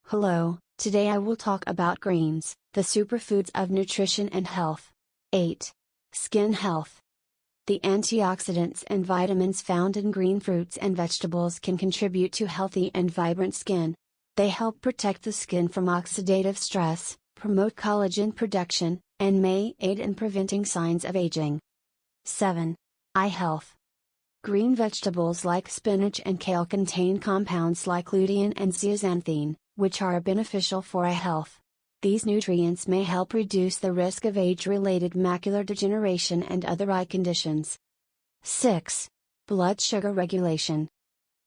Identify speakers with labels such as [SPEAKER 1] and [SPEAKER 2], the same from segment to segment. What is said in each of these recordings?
[SPEAKER 1] Hello, today I will talk about greens, the superfoods of nutrition and health. 8. Skin health. The antioxidants and vitamins found in green fruits and vegetables can contribute to healthy and vibrant skin. They help protect the skin from oxidative stress, promote collagen production, and may aid in preventing signs of aging. 7. Eye health. Green vegetables like spinach and kale contain compounds like lutein and zeaxanthin, which are beneficial for eye health. These nutrients may help reduce the risk of age-related macular degeneration and other eye conditions. 6. Blood sugar regulation.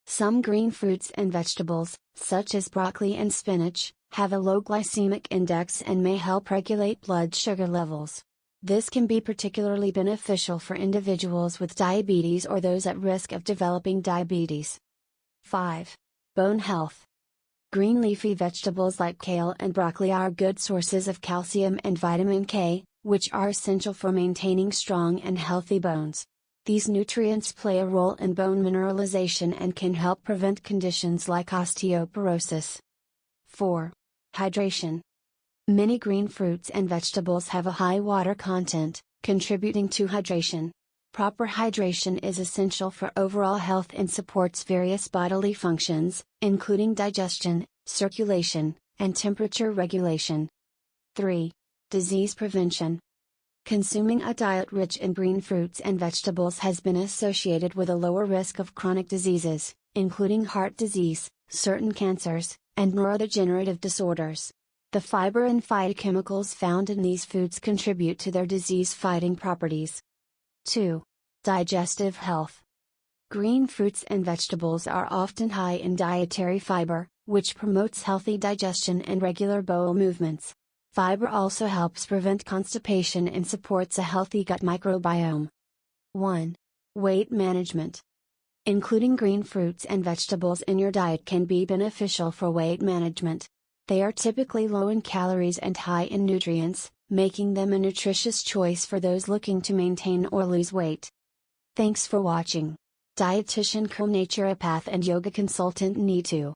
[SPEAKER 1] Some green fruits and vegetables, such as broccoli and spinach, have a low glycemic index and may help regulate blood sugar levels. This can be particularly beneficial for individuals with diabetes or those at risk of developing diabetes. 5. Bone health. Green leafy vegetables like kale and broccoli are good sources of calcium and vitamin K, which are essential for maintaining strong and healthy bones. These nutrients play a role in bone mineralization and can help prevent conditions like osteoporosis. 4. Hydration. Many green fruits and vegetables have a high water content, contributing to hydration. Proper hydration is essential for overall health and supports various bodily functions, including digestion, circulation, and temperature regulation. 3. Disease prevention. Consuming a diet rich in green fruits and vegetables has been associated with a lower risk of chronic diseases, including heart disease, certain cancers, and neurodegenerative disorders. The fiber and phytochemicals found in these foods contribute to their disease-fighting properties. 2. Digestive health. Green fruits and vegetables are often high in dietary fiber, which promotes healthy digestion and regular bowel movements. Fiber also helps prevent constipation and supports a healthy gut microbiome. 1. Weight management. Including green fruits and vegetables in your diet can be beneficial for weight management. They are typically low in calories and high in nutrients, making them a nutritious choice for those looking to maintain or lose weight. Thanks for watching. Dietitian, naturopath and yoga consultant Neetu.